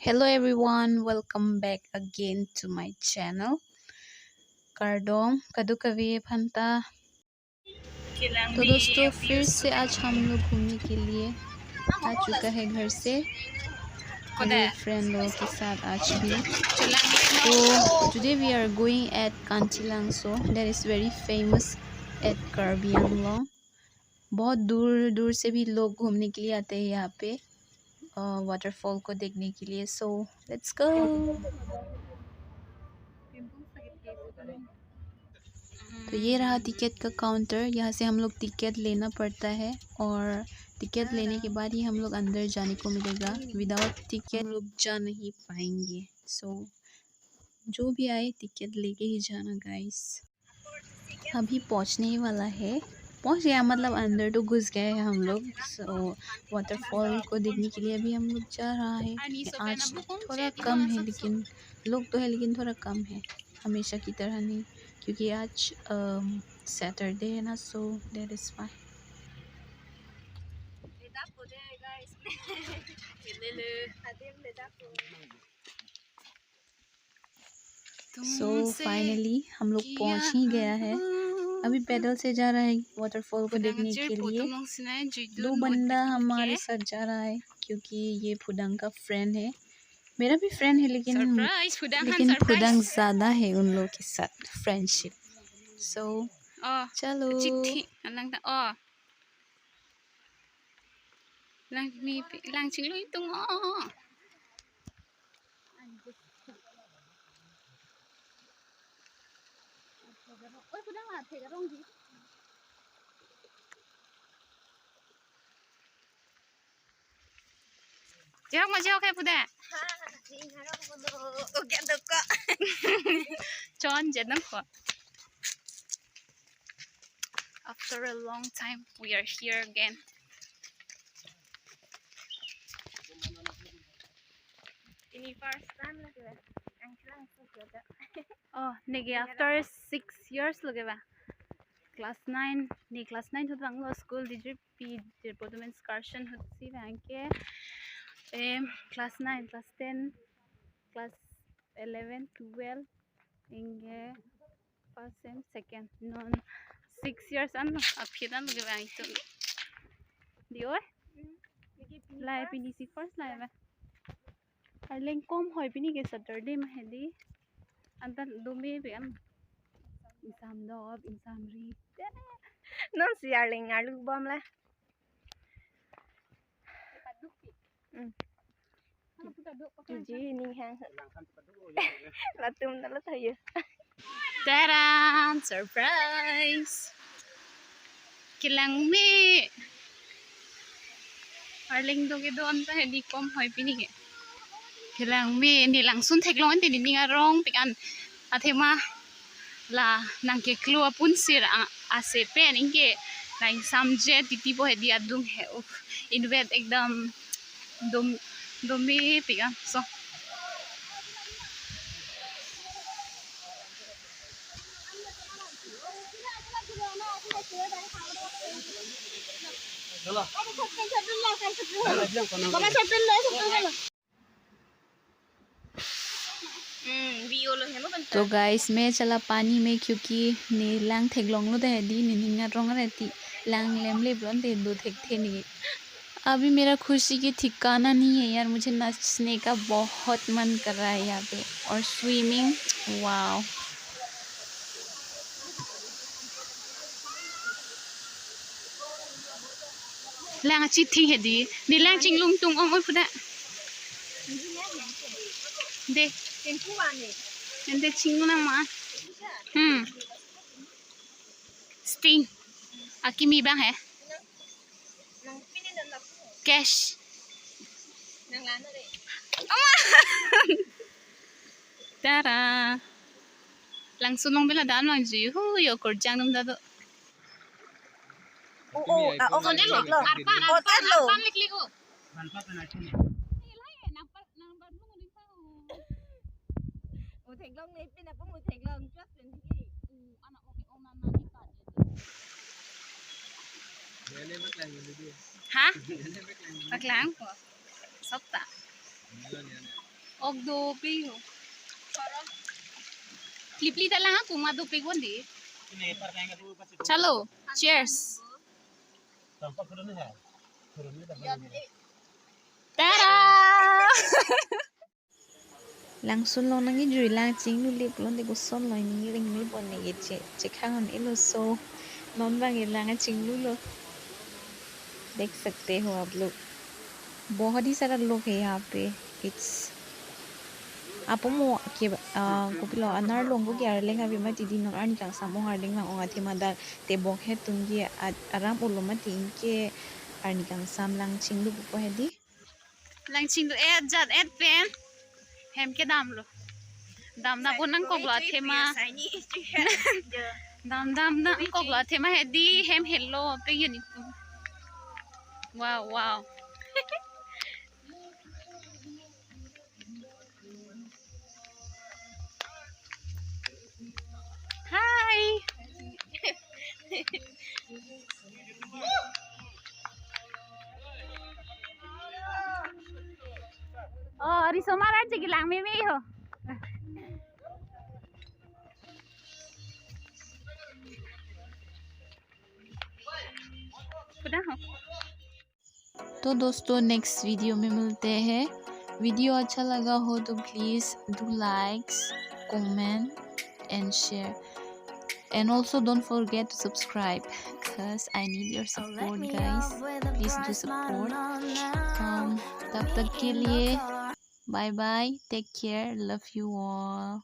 Hello everyone, welcome back again to my channel. कार्डोम कदू कभी फंता। तो दोस्तों फिर से आज हम लोग घूमने के लिए आ चुका है घर से मेरे फ्रेंड लोगों के साथ आज भी। तो today we are going at Kanthilangso, that is very famous at Karbi Anglong। बहुत दूर दूर से भी लोग घूमने के लिए आते हैं यहाँ पे वाटरफॉल को देखने के लिए। So let's go. तो ये रहा टिकट का काउंटर। यहाँ से हम लोग टिकट लेना पड़ता है और टिकट लेने के बाद ही हम लोग अंदर जाने को मिलेगा। विदाउट टिकट हम लोग जा नहीं पाएंगे। सो जो भी आए टिकट लेके ही जाना गाइस। अभी पहुँचने ही वाला है, पहुँच गया मतलब अंदर तो घुस गए हैं हम लोग। सो वाटरफॉल को देखने के लिए अभी हम लोग जा रहा है। आज थोड़ा कम है, लेकिन लोग तो है लेकिन थोड़ा कम है, हमेशा की तरह नहीं, क्योंकि आज सैटरडे है ना। So that is why. So finally हम लोग पहुंच ही गया है। अभी पैदल से जा रहा है वाटरफॉल को देखने के लिए। दो बंदा हमारे साथ जा रहा है क्योंकि ये फुदंग का फ्रेंड है। मेरा भी फ्रेंड है लेकिन फुदंग ज़्यादा है उन लोगों के साथ फ्रेंडशिप। सो चलो। After a long time, we are here again. Oh, negi after 6 years lage ba. Class 9 ni class 9 to banglo school did p department excursion hotsi banke. Class 9, class 10, class 11, 12 inge first sem second non 6 years an aphit an lage ba itu. Dio lai pinisi first lai ba. Arleng kom hoy pini ke Saturday mahedi antan dumi be am exam dob exam read non si Arleng alu bom la kijui Ningkan là tum nó thấy ta-da, surprise kilang mi Arleng do ke don ta hedi kom hoy pini ke kilang mi ni langsun thek long ti ni ngarong pikan athema la nang ke klua pun sir ase pen inge nang samje titi bo hedi adung he invet ekdam domi pikan so तो guys मैं चला पानी में क्योंकि ने लांग थेगलोंग लो दे दी निंगा रोंग रहती लांग लेम ले blown दे दो थेक थे नहीं। अभी मेरा खुशी की ठिकाना नहीं है यार, मुझे नाचने का बहुत मन कर रहा है यहाँ पे और स्विमिंग वाओ। लांग चिट्ठी है दी नी लांग चिंग लुंग तुंग ओम फुदा दे Nanti cinggu nama, sting, aki mi bang है, cash, tara, langsung nong bela dan lang ju, yo kerjang nong dado. Arpan likli ko. Hah? Paklang ko. Sopta. ok do pi ho Lipli talang aku madu pi gondi chalo cheers Tara Langsun lo nangi jui lang ching nu lip lon de go son lo ni ring mi bon ne che khang on ilo so non bang ye lang ching lu lo देख सकते हो आप लोग बहुत ही सारा लोग है यहाँ पे it's apa mo ke ko pilo anar long ko gyar lenga bi mati di nong arni kang samo harding lang onga thema dal te bok he tum gi aram uloma tin ke arni kang sam lang chinglu ko hedi lang ching do et jat et pen hem ke dam lo dam na bonang ko gla thema dam na ko gla thema hedi hem hello pe yuni wow wow hi oh risoma ra chi lang me me ho kuda ho तो दोस्तों next video में मिलते हैं video अच्छा लगा हो तो please do likes comment and share and also don't forget to subscribe because I need your support guys please do support तब तक के लिए bye bye take care love you all